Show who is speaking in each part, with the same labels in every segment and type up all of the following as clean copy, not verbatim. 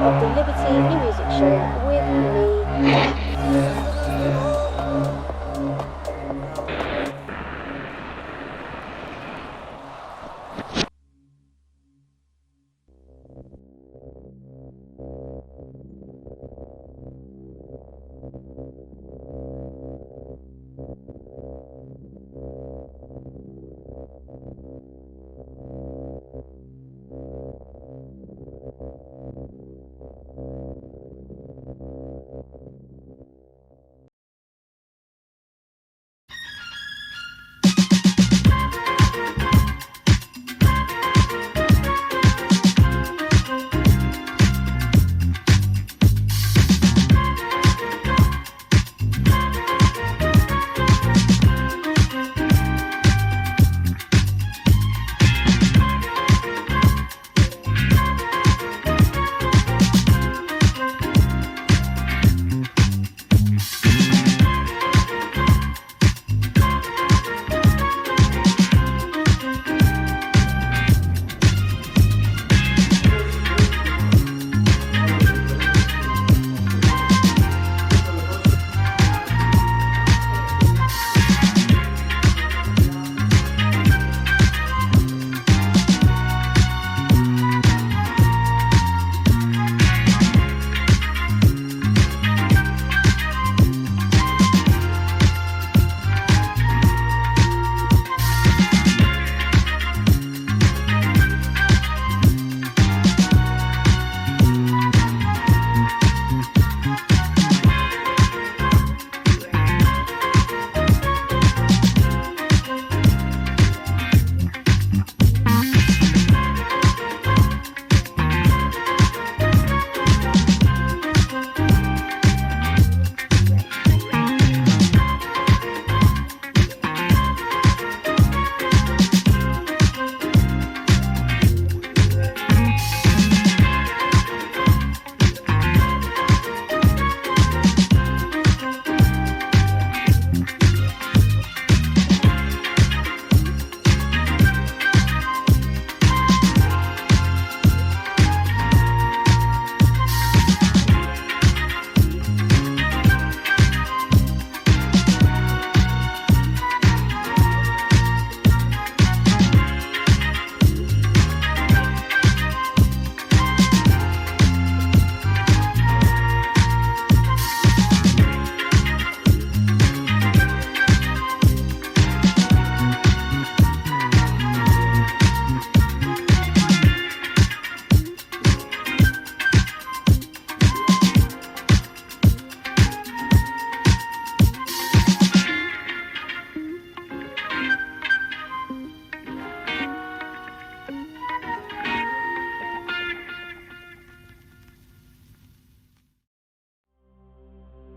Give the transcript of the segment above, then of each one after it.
Speaker 1: of the Liberty New Music Show with me.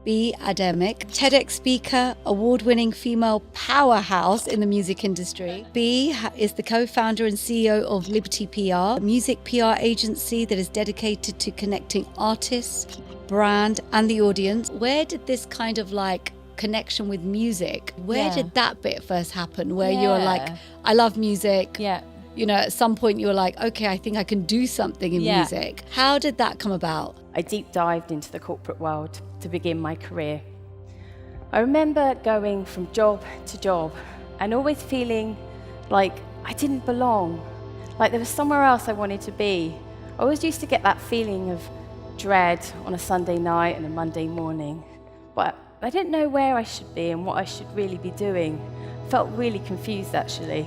Speaker 2: B. Ademic, TEDx speaker, award-winning female powerhouse in the music industry. B is the co-founder and CEO of Liberty PR, a music PR agency that is dedicated to connecting artists, brand, and the audience. Where did this kind of like connection with music, where did that bit first happen? Where you're like, I love music.
Speaker 3: Yeah.
Speaker 2: You know, at some point you were like, okay, I think I can do something in music. How did that come about?
Speaker 3: I deep dived into the corporate world to begin my career. I remember going from job to job and always feeling like I didn't belong, like there was somewhere else I wanted to be. I always used to get that feeling of dread on a Sunday night and a Monday morning, but I didn't know where I should be and what I should really be doing. I felt really confused actually.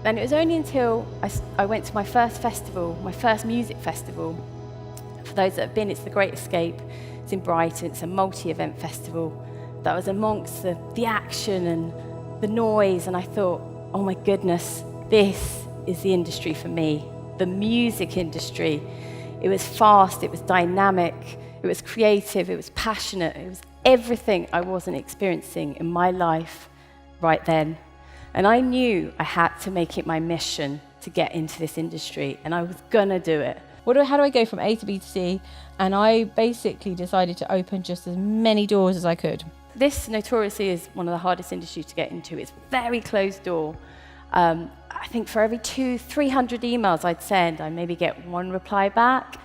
Speaker 3: And it was only until I went to my first festival, my first music festival. For those that have been, it's the Great Escape. It's in Brighton. It's a multi-event festival that was amongst the action and the noise. And I thought, oh my goodness, this is the industry for me, the music industry. It was fast, it was dynamic, it was creative, it was passionate. It was everything I wasn't experiencing in my life right then. And I knew I had to make it my mission to get into this industry, and I was gonna do it.
Speaker 4: How do I go from A to B to C? And I basically decided to open just as many doors as I could.
Speaker 3: This notoriously is one of the hardest industries to get into. It's very closed door. I think for every 200-300 emails I'd send, I'd maybe get one reply back.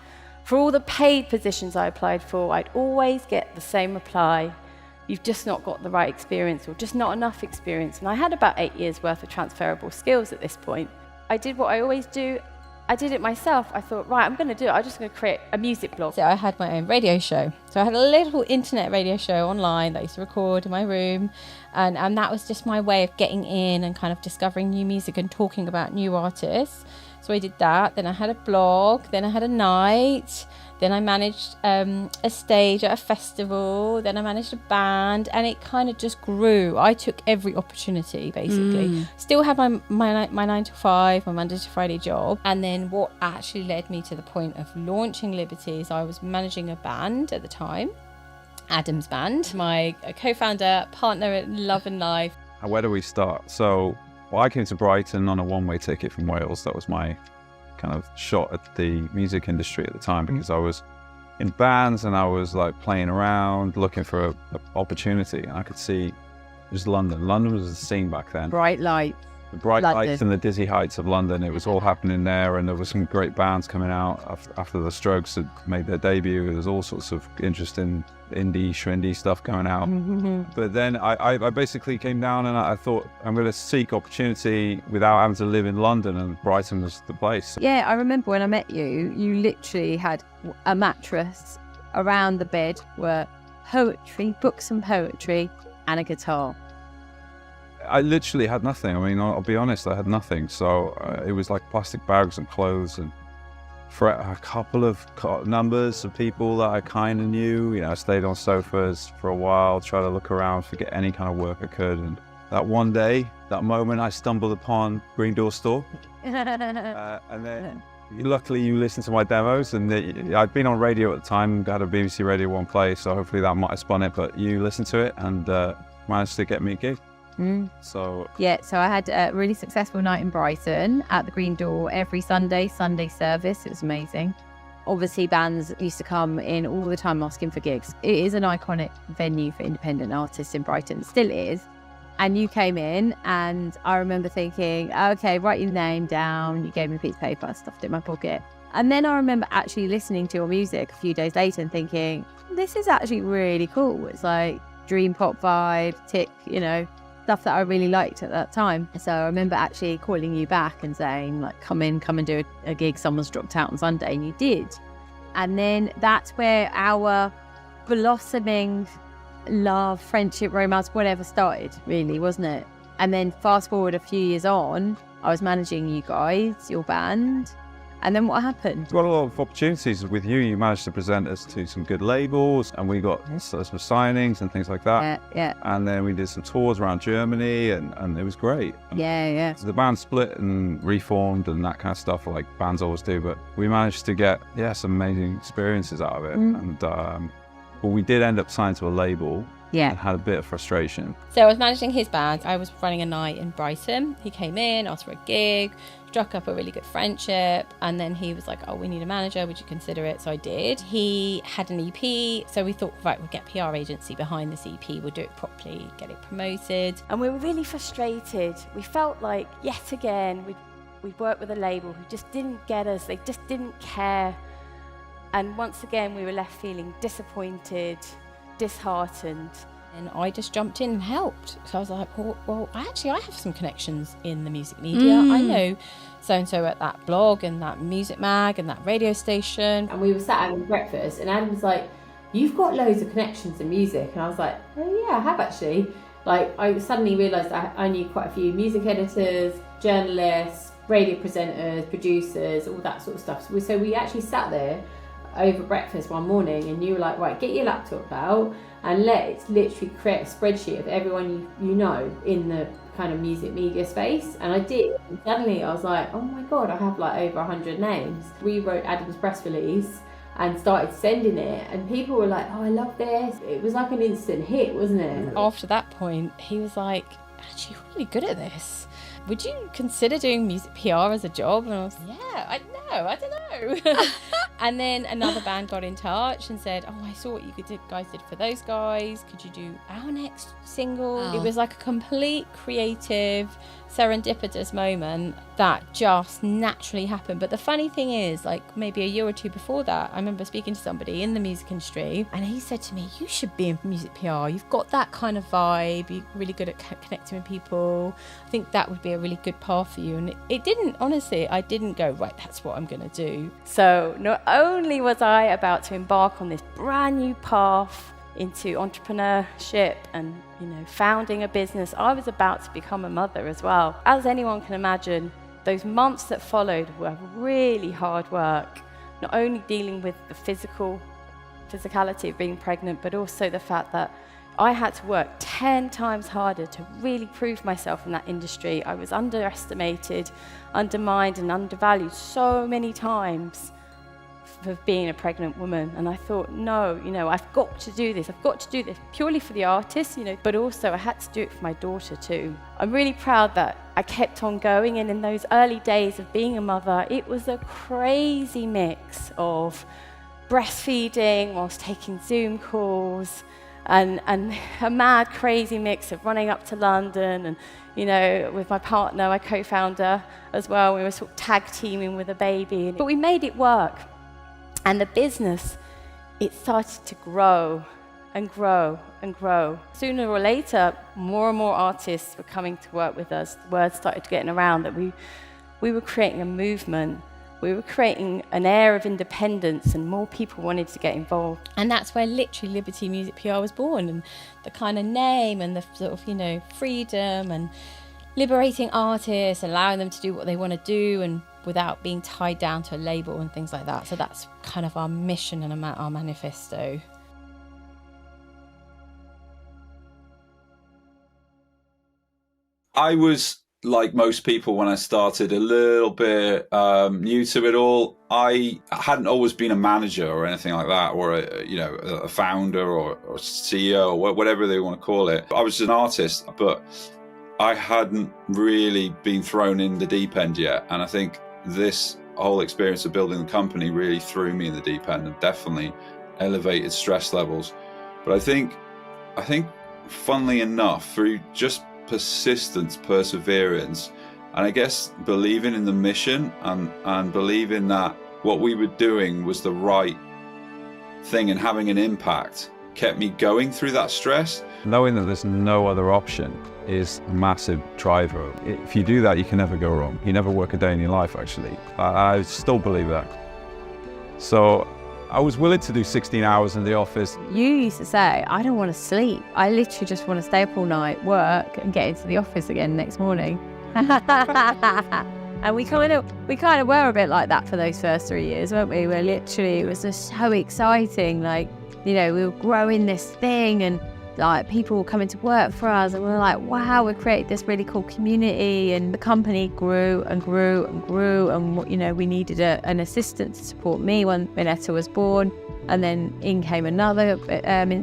Speaker 3: For all the paid positions I applied for, I'd always get the same reply: you've just not got the right experience, or just not enough experience. And I had about 8 years worth of transferable skills at this point. I did what I always do. I did it myself. I thought, right, I'm going to do it. I'm just going to create a music blog.
Speaker 4: So I had my own radio show. So I had a little internet radio show online that I used to record in my room. And that was just my way of getting in and kind of discovering new music and talking about new artists. So I did that. Then I had a blog. Then I had a night. Then I managed a stage at a festival. Then I managed a band, and it kind of just grew. I took every opportunity, basically. Still had my 9 to 5, my Monday to Friday job. And then what actually led me to the point of launching Liberty is I was managing a band at the time, Adam's Band, my co-founder, partner in love and life.
Speaker 5: Where do we start? So, I came to Brighton on a one-way ticket from Wales. That was my kind of shot at the music industry at the time, because I was in bands and I was like playing around looking for an opportunity, and I could see just London was the scene back then.
Speaker 6: Bright light.
Speaker 5: The bright
Speaker 6: London.
Speaker 5: lights and the dizzy heights of London. It was all happening there, and there were some great bands coming out after the Strokes had made their debut. There was all sorts of interesting indie, shrindy stuff going out. But then I basically came down and I thought, I'm going to seek opportunity without having to live in London, and Brighton was the place.
Speaker 6: Yeah, I remember when I met you, you literally had a mattress. Around the bed were poetry, books and poetry, and a guitar.
Speaker 5: I literally had nothing. I mean, I'll be honest, I had nothing. So it was like plastic bags and clothes, and for a couple of numbers of people that I kind of knew. You know, I stayed on sofas for a while, tried to look around, forget any kind of work I could. And that one day, that moment, I stumbled upon Green Door Store. And then luckily you listened to my demos, and I'd been on radio at the time, had a BBC Radio 1 play, so hopefully that might have spun it, but you listened to it and managed to get me a gig. So
Speaker 6: I had a really successful night in Brighton at the Green Door every Sunday service. It was amazing. Obviously bands used to come in all the time asking for gigs. It is an iconic venue for independent artists in Brighton, still is. And you came in, and I remember thinking, okay, write your name down. You gave me a piece of paper, I stuffed it in my pocket. And then I remember actually listening to your music a few days later and thinking, this is actually really cool. It's like dream pop vibe, stuff that I really liked at that time. So I remember actually calling you back and saying, like, come and do a gig. Someone's dropped out on Sunday, and you did. And then that's where our blossoming love, friendship, romance, whatever started, really, wasn't it? And then fast forward a few years on, I was managing you guys, your band. And then what happened?
Speaker 5: got a lot of opportunities with you. You managed to present us to some good labels, and we got some signings and things like that.
Speaker 6: Yeah.
Speaker 5: And then we did some tours around Germany, and it was great.
Speaker 6: Yeah.
Speaker 5: So the band split and reformed and that kind of stuff, like bands always do. But we managed to get some amazing experiences out of it. And but we did end up signed to a label.
Speaker 6: Yeah.
Speaker 5: And had a bit of frustration.
Speaker 4: So I was managing his band. I was running a night in Brighton. He came in, asked for a gig, struck up a really good friendship, and then he was like, oh, we need a manager, would you consider it? So I did. He had an EP, so we thought, right, we'll get PR agency behind this EP, we'll do it properly, get it promoted.
Speaker 3: And we were really frustrated. We felt like, yet again, we'd worked with a label who just didn't get us. They just didn't care. And once again, we were left feeling disappointed, disheartened.
Speaker 4: And I just jumped in and helped. So I was like, well, actually, I have some connections in the music media. I know so-and-so at that blog and that music mag and that radio station.
Speaker 3: And we were sat having breakfast, and Adam was like, you've got loads of connections in music. And I was like, oh yeah, I have actually. Like, I suddenly realised I knew quite a few music editors, journalists, radio presenters, producers, all that sort of stuff. So we actually sat there over breakfast one morning, and you were like, right, get your laptop out and let's literally create a spreadsheet of everyone you know in the kind of music media space. And I did, and suddenly I was like, oh my god, I have like over 100 names. Rewrote Adam's press release and started sending it, and people were like, oh, I love this. It was like an instant hit, wasn't it?
Speaker 4: After that point, he was like, actually, you're really good at this. would you consider doing music PR as a job? And I was, yeah, I don't know. And then another band got in touch and said, oh, I saw what you guys did for those guys. Could you do our next single?
Speaker 2: Oh.
Speaker 4: It was like a complete creative, serendipitous moment that just naturally happened. But the funny thing is, like maybe a year or two before that, I remember speaking to somebody in the music industry, and he said to me, you should be in music PR. You've got that kind of vibe. You're really good at connecting with people. I think that would be a really good path for you. And it didn't, honestly, I didn't go, right, that's what I'm going to do.
Speaker 3: So not only was I about to embark on this brand new path into entrepreneurship and, founding a business, I was about to become a mother as well. As anyone can imagine, those months that followed were really hard work, not only dealing with the physicality of being pregnant, but also the fact that I had to work 10 times harder to really prove myself in that industry. I was underestimated, undermined and undervalued so many times for being a pregnant woman. And I thought, no, I've got to do this. I've got to do this purely for the artist, but also I had to do it for my daughter too. I'm really proud that I kept on going. And in those early days of being a mother, it was a crazy mix of breastfeeding whilst taking Zoom calls, and a mad, crazy mix of running up to London and, with my partner, my co-founder as well. We were sort of tag teaming with a baby. But we made it work. And the business, it started to grow and grow and grow. Sooner or later, more and more artists were coming to work with us. The word started getting around that we were creating a movement. We were creating an air of independence, and more people wanted to get involved.
Speaker 4: And that's where literally Liberty Music PR was born, and the kind of name and the sort of, freedom and liberating artists, allowing them to do what they want to do and without being tied down to a label and things like that. So that's kind of our mission and our manifesto.
Speaker 5: I was, like most people when I started, a little bit new to it all. I hadn't always been a manager or anything like that, or a founder or CEO or whatever they want to call it. I was an artist, but I hadn't really been thrown in the deep end yet. And I think this whole experience of building the company really threw me in the deep end and definitely elevated stress levels. But I think funnily enough, through just persistence, perseverance, and I guess believing in the mission and believing that what we were doing was the right thing and having an impact, kept me going through that stress. Knowing that there's no other option is a massive driver. If you do that, you can never go wrong. You never work a day in your life, actually. I still believe that. So I was willing to do 16 hours in the office.
Speaker 6: You used to say, I don't want to sleep. I literally just want to stay up all night, work, and get into the office again next morning. And we kind of were a bit like that for those first 3 years, weren't we? Where literally it was just so exciting. We were growing this thing, and people were coming to work for us, and we were like, wow, we created this really cool community, and the company grew and grew and grew, and we needed an assistant to support me when Etta was born, and then in came another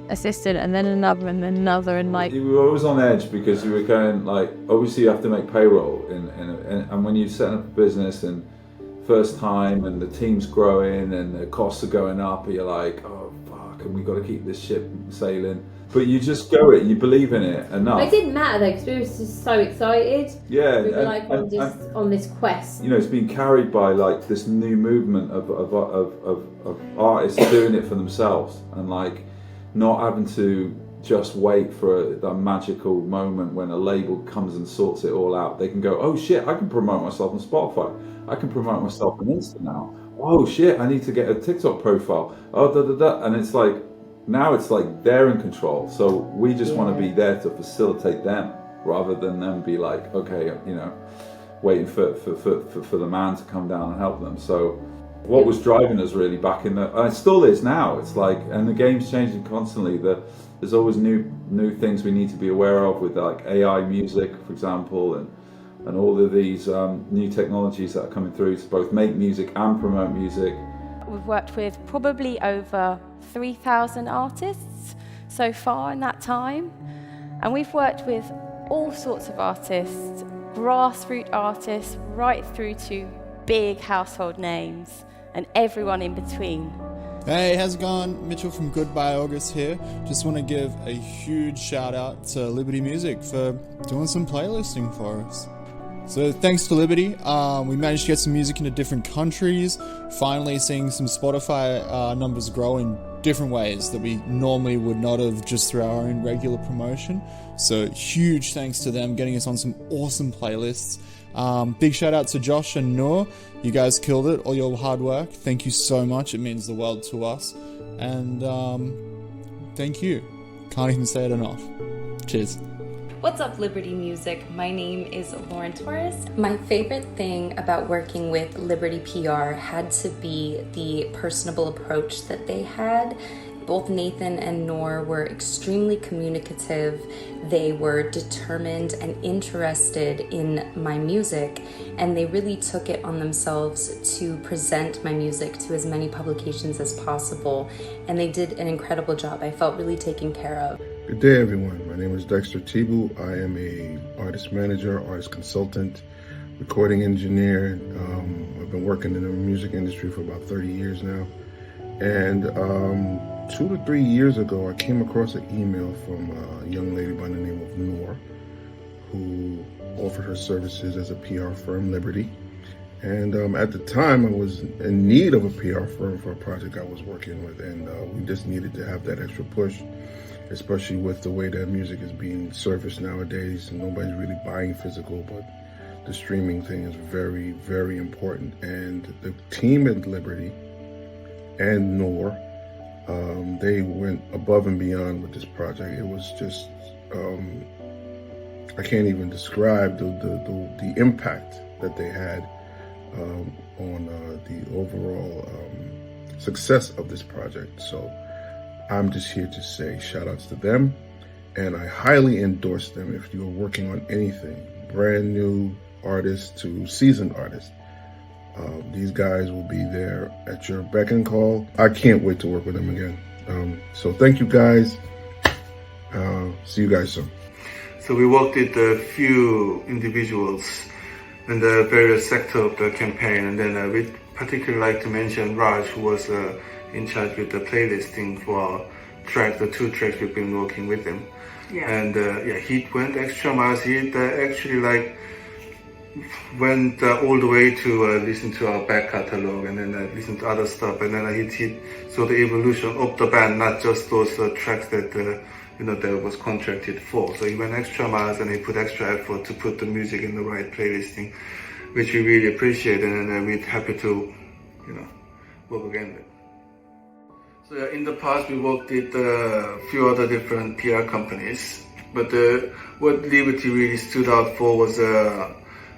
Speaker 6: assistant, and then another, and then another, and
Speaker 7: we were always on edge because we were going obviously you have to make payroll, and when you set up a business and first time and the team's growing and the costs are going up, you're like, oh fuck, and we got to keep this ship sailing. But you just go it, you believe in it enough.
Speaker 8: It didn't matter though, because we were just so excited.
Speaker 7: Yeah,
Speaker 8: we were on this quest.
Speaker 7: It's been carried by this new movement of artists doing it for themselves, and not having to just wait for that magical moment when a label comes and sorts it all out. They can go, oh shit, I can promote myself on Spotify. I can promote myself on Insta now. Oh shit, I need to get a TikTok profile. Oh da da da, and it's now it's they're in control, so we just want to be there to facilitate them rather than them be okay, waiting for the man to come down and help them. So what was driving us really back in and it still is now, it's and the game's changing constantly. There's always new things we need to be aware of with AI music, for example, and all of these new technologies that are coming through to both make music and promote music.
Speaker 3: We've worked with probably over 3,000 artists so far in that time, and we've worked with all sorts of artists grassroots artists right through to big household names and everyone in between.
Speaker 9: Hey, how's it going? Mitchell from Goodbye August here. Just want to give a huge shout out to Liberty Music for doing some playlisting for us. So thanks to Liberty, we managed to get some music into different countries, finally seeing some Spotify numbers grow in different ways that we normally would not have just through our own regular promotion. So huge thanks to them getting us on some awesome playlists. Big shout out to Josh and Noor. You guys killed it, all your hard work. Thank you so much, it means the world to us. And thank you. Can't even say it enough. Cheers.
Speaker 10: What's up, Liberty Music? My name is Lauren Torres. My favorite thing about working with Liberty PR had to be the personable approach that they had. Both Nathan and Noor were extremely communicative. They were determined and interested in my music, and they really took it on themselves to present my music to as many publications as possible, and they did an incredible job. I felt really taken care of.
Speaker 11: Good day, everyone. My name is Dexter Tibu. I am a artist manager, artist consultant, recording engineer. I've been working in the music industry for about 30 years now. And 2 to 3 years ago, I came across an email from a young lady by the name of Noor, who offered her services as a PR firm, Liberty. And at the time, I was in need of a PR firm for a project I was working with, and we just needed to have that extra push, especially with the way that music is being serviced nowadays. Nobody's really buying physical, but the streaming thing is very, very important. And the team at Liberty and Noor, they went above and beyond with this project. It was just, I can't even describe the impact that they had on the overall success of this project. So I'm just here to say shout outs to them, and I highly endorse them if you're working on anything, brand new artists to seasoned artists. These guys will be there at your beck and call. I can't wait to work with them again. So thank you guys. See you guys soon.
Speaker 12: So we worked with a few individuals in the various sector of the campaign, and then we'd particularly like to mention Raj, who was in charge with the playlisting for the 2 tracks we've been working with him. Yeah. And he went extra miles. He actually went all the way to listen to our back catalog, and then listen to other stuff, and then he saw the evolution of the band, not just those tracks that that was contracted for. So he went extra miles and he put extra effort to put the music in the right playlisting, which we really appreciate, and we're happy to work again with. So in the past we worked with a few other different PR companies, but what Liberty really stood out for was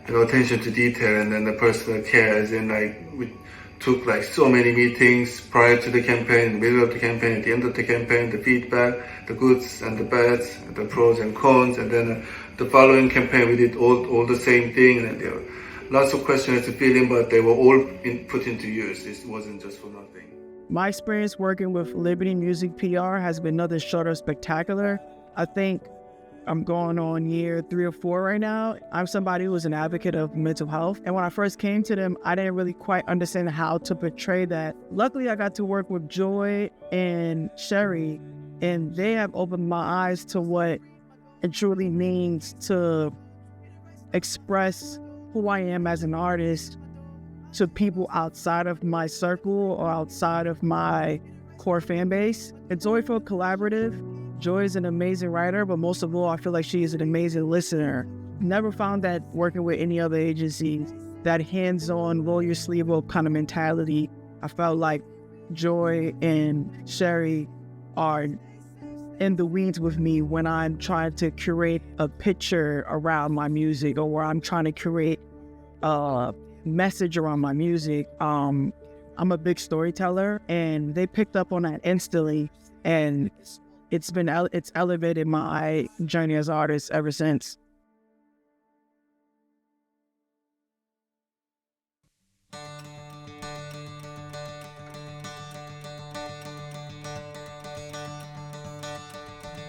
Speaker 12: attention to detail, and then the personal care, as in we took so many meetings prior to the campaign, in the middle of the campaign, at the end of the campaign, the feedback, the goods and the bads, the pros and cons, and then the following campaign we did all the same thing, and there were lots of questions to fill in, but they were all put into use. It wasn't just for nothing.
Speaker 13: My experience working with Liberty Music PR has been nothing short of spectacular. I think I'm going on year 3 or 4 right now. I'm somebody who is an advocate of mental health. And when I first came to them, I didn't really quite understand how to portray that. Luckily, I got to work with Joy and Sherry, and they have opened my eyes to what it truly means to express who I am as an artist to people outside of my circle or outside of my core fan base. It's joyful collaborative. Joy is an amazing writer, but most of all, I feel like she is an amazing listener. Never found that working with any other agency, that hands-on, roll your sleeve up kind of mentality. I felt like Joy and Sherry are in the weeds with me when I'm trying to curate a picture around my music, or where I'm trying to curate a message around my music. I'm a big storyteller, and they picked up on that instantly, and it's elevated my journey as an artist ever since.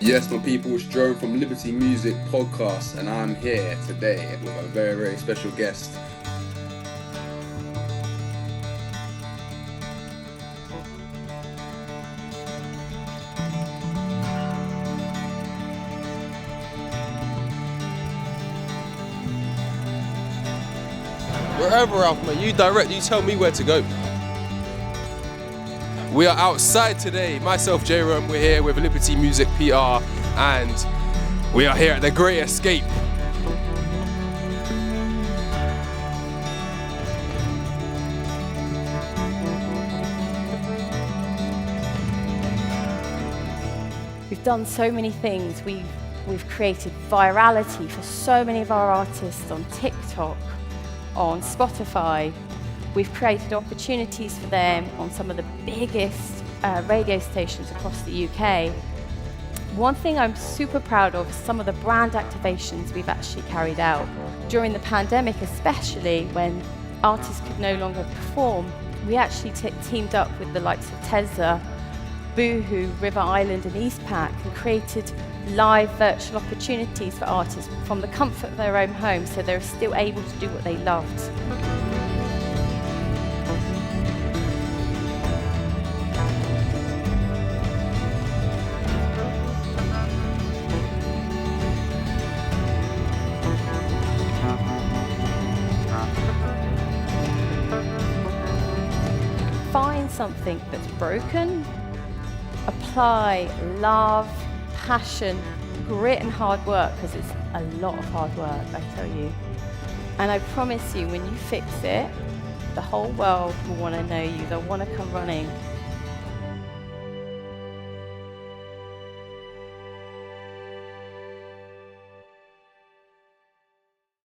Speaker 14: Yes, my people, it's Jerome from Liberty Music Podcast, and I'm here today with a very, very special guest.
Speaker 15: Wherever, Ralph, mate, you direct, you tell me where to go. We are outside today. Myself, Jerome, we're here with Liberty Music PR, and we are here at The Great Escape.
Speaker 3: We've done so many things. We've created virality for so many of our artists on TikTok, on Spotify. We've created opportunities for them on some of the biggest radio stations across the UK. One thing I'm super proud of is some of the brand activations we've actually carried out. During the pandemic, especially when artists could no longer perform, we actually teamed up with the likes of Tesla, Boohoo, River Island and Eastpak and created live virtual opportunities for artists from the comfort of their own home, so they're still able to do what they loved. Find something that's broken, apply love, passion, grit and hard work, because it's a lot of hard work, I tell you. And I promise you, when you fix it, the whole world will want to know you. They'll want to come running.